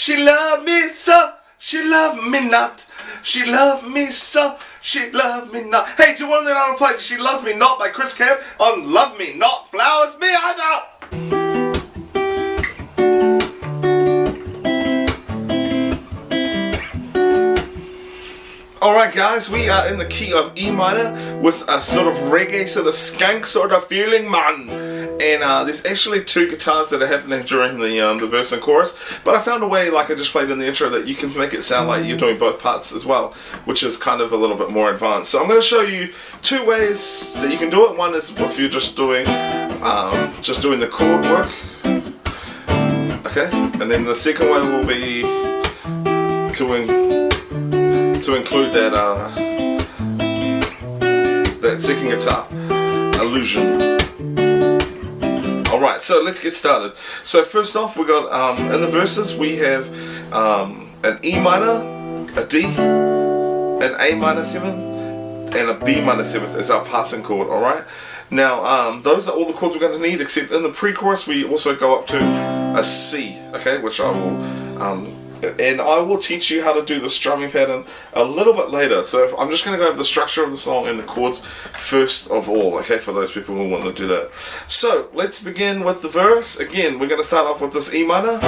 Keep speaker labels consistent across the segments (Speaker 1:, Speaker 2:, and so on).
Speaker 1: she loved me so, she loved me not. She loved me so, she loved me not. Hey, do you want to learn how to play She Loves Me Not by Cris on Love Me Not Flowers Me Either? Alright guys, we are in the key of E minor with a sort of reggae, sort of skank sort of feeling, man. And there's actually two guitars that are happening during the verse and chorus, but I found a way, like I just played in the intro, that you can make it sound like you're doing both parts as well, which is kind of a little bit more advanced. So I'm going to show you two ways that you can do it. One is if you're just doing the chord work, okay, and then the second way will be to include that second guitar illusion. Alright, so let's get started. So first off, we got in the verses we have an E minor, a D, an A minor 7th, and a B minor 7th as our passing chord. Alright, now those are all the chords we're going to need, except in the pre-chorus we also go up to a C, okay, which I will and I will teach you how to do the strumming pattern a little bit later. So I'm just going to go over the structure of the song and the chords first of all, okay, for those people who want to do that. So let's begin with the verse. Again, we're going to start off with this E minor.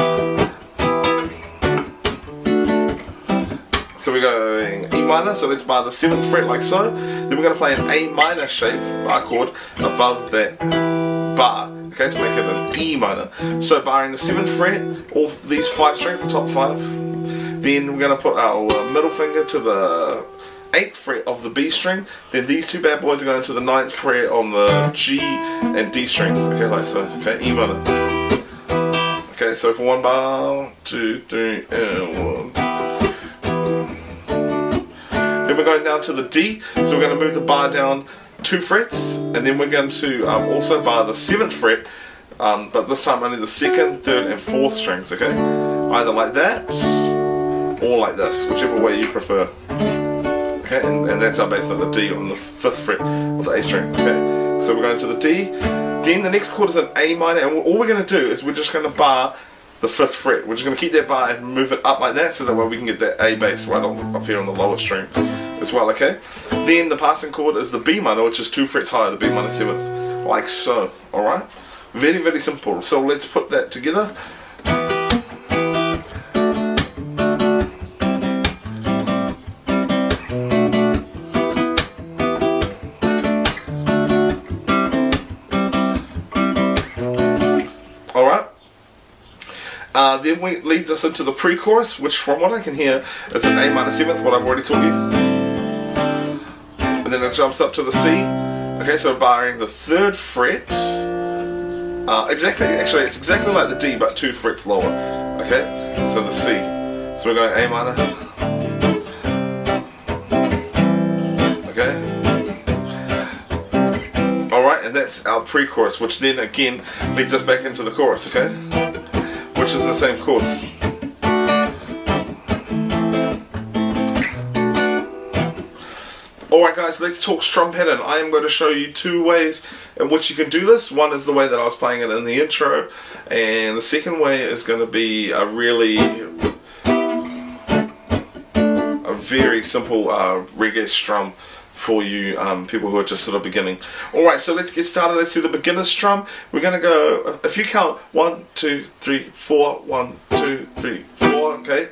Speaker 1: So we're going E minor, so let's bar the 7th fret like so. Then we're going to play an A minor shape bar chord above that bar, okay, to make it an E minor. So barring the 7th fret, all these 5 strings, the top 5. Then we're going to put our middle finger to the 8th fret of the B string. Then these two bad boys are going to the 9th fret on the G and D strings, okay, like so, okay, E minor. Okay, so for 1 bar, 2, 3, and 1. Then we're going down to the D, so we're going to move the bar down 2 frets, and then we're going to also bar the 7th fret, but this time only the 2nd, 3rd, and 4th strings, okay? Either like that, or like this, whichever way you prefer. Okay, and that's our bass note, the D on the 5th fret of the A string, okay? So we're going to the D, then the next chord is an A minor, and all we're going to do is we're just going to bar the 5th fret. We're just going to keep that bar and move it up like that, so that way we can get that A bass right up here on the lower string as well, okay? Then the passing chord is the B minor, which is 2 frets higher, the B minor 7th, like so, alright? Very, very simple. So let's put that together. Alright? Then leads us into the pre-chorus, which from what I can hear is an A minor 7th, what I've already taught you. And then it jumps up to the C. Okay, so barring the 3rd fret. Actually it's exactly like the D, but 2 frets lower. Okay, so the C. So we're going A minor. Okay. Alright, and that's our pre-chorus, which then again leads us back into the chorus, okay? Which is the same chords. Alright guys, let's talk strum pattern. I am going to show you 2 ways in which you can do this. One is the way that I was playing it in the intro, and the second way is going to be a very simple reggae strum for you people who are just sort of beginning. Alright, so let's get started. Let's do the beginner strum. We're going to go, if you count 1, 2, 3, 4, 1, 2, 3, 4, okay?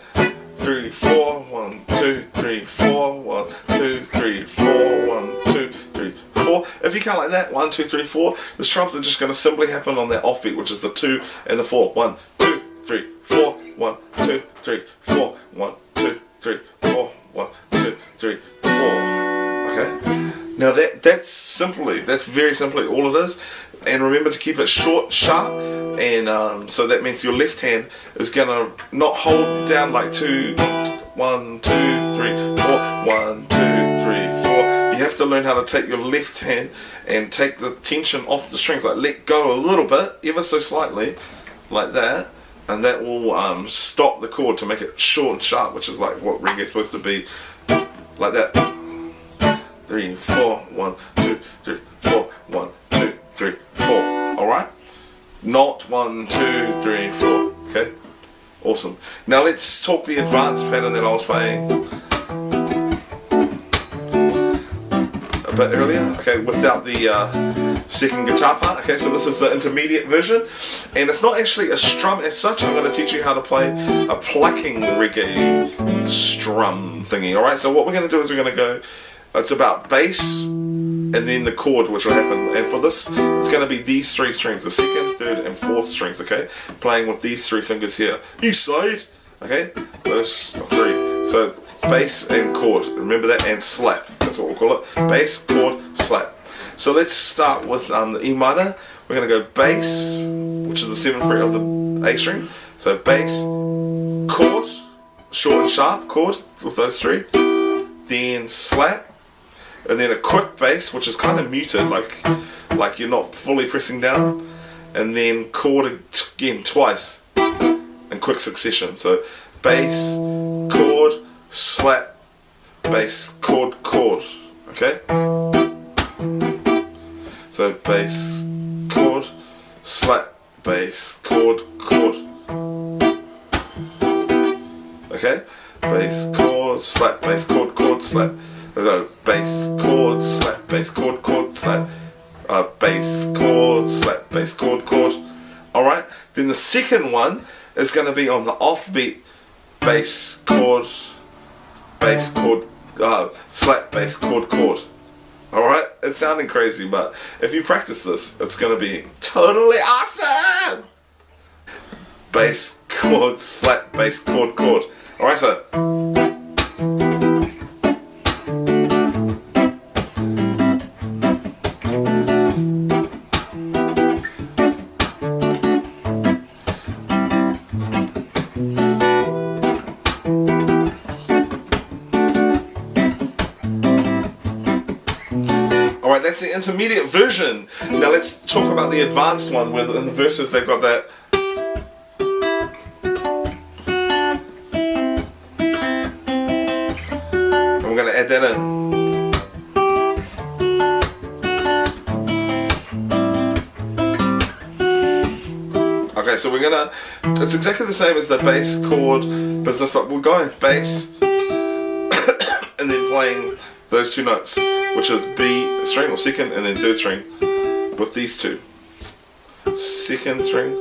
Speaker 1: 3, 4, 1, 2, 3, 4, 1, 2, 3, 4, 1, 2, 3, 4. If you count like that, 1, 2, 3, 4, the strums are just going to simply happen on that offbeat, which is the 2 and the 4. 1, 2, 3, 4, 1, 2, 3, 4, 1, 2, 3, 4, 1, 2, 3, 4. Okay. Now that's very simply all it is. And remember to keep it short, sharp, and so that means your left hand is gonna not hold down like 2, 1, 2, 3, 4, 1, 2, 3, 4. You have to learn how to take your left hand and take the tension off the strings, like let go a little bit, ever so slightly, like that, and that will stop the chord to make it short and sharp, which is like what reggae is supposed to be, like that. 3, 4, 1, 2, 3, 4, 1, 2, 3, 4. Alright? Not 1, 2, 3, 4. Okay? Awesome. Now let's talk the advanced pattern that I was playing a bit earlier, okay, without the second guitar part. Okay, so this is the intermediate version, and it's not actually a strum as such. I'm going to teach you how to play a plucking reggae strum thingy. Alright, so what we're going to do is we're going to go, it's about bass and then the chord which will happen, and for this it's going to be these three strings, the second, third and fourth strings, okay, playing with these three fingers here, east side, okay, those three. So bass and chord, remember that, and slap, that's what we'll call it, bass, chord, slap. So let's start with the E minor. We're going to go bass, which is the 7th fret of the A string, so bass, chord, short and sharp chord with those three, then slap, and then a quick bass, which is kind of muted, like you're not fully pressing down, and then chord again twice in quick succession. So bass, chord, slap, bass, chord, chord. Okay? So bass, chord, slap, bass, chord, chord. Okay? Bass, chord, slap, bass, chord, chord, slap. So bass, chord, slap, bass, chord, chord, slap. Bass, chord, slap, bass, chord, chord. Alright? Then the second one is going to be on the offbeat bass, chord, slap, bass, chord, chord. Alright? It's sounding crazy, but if you practice this, it's going to be totally awesome! Bass, chord, slap, bass, chord, chord. Alright, so alright, that's the intermediate version. Now let's talk about the advanced one, where in the verses they've got that. And we're going to add that in. Okay, so we're gonna, it's exactly the same as the bass chord business, but we're going bass and then playing those two notes, which is B string or second and then third string with these two. Second string,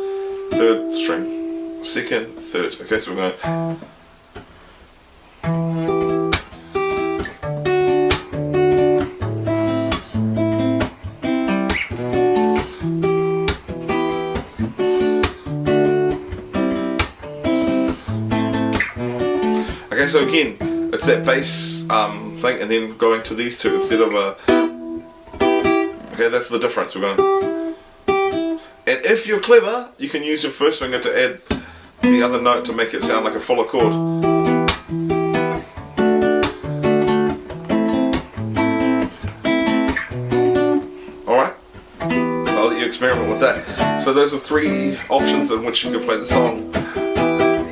Speaker 1: third string, second, third. Okay, so we're going. Okay, so again, it's that bass thing, and then going to these two instead of a. Okay, that's the difference. We're going. And if you're clever, you can use your first finger to add the other note to make it sound like a fuller chord. Alright? I'll let you experiment with that. So those are three options in which you can play the song.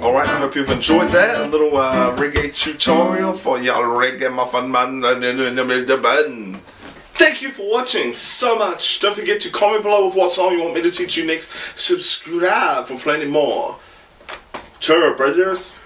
Speaker 1: Alright, I hope you've enjoyed that. A little reggae tutorial for y'all reggae muffin man in the bun. Thank you for watching so much. Don't forget to comment below with what song you want me to teach you next. Subscribe for plenty more. Ciao, brothers.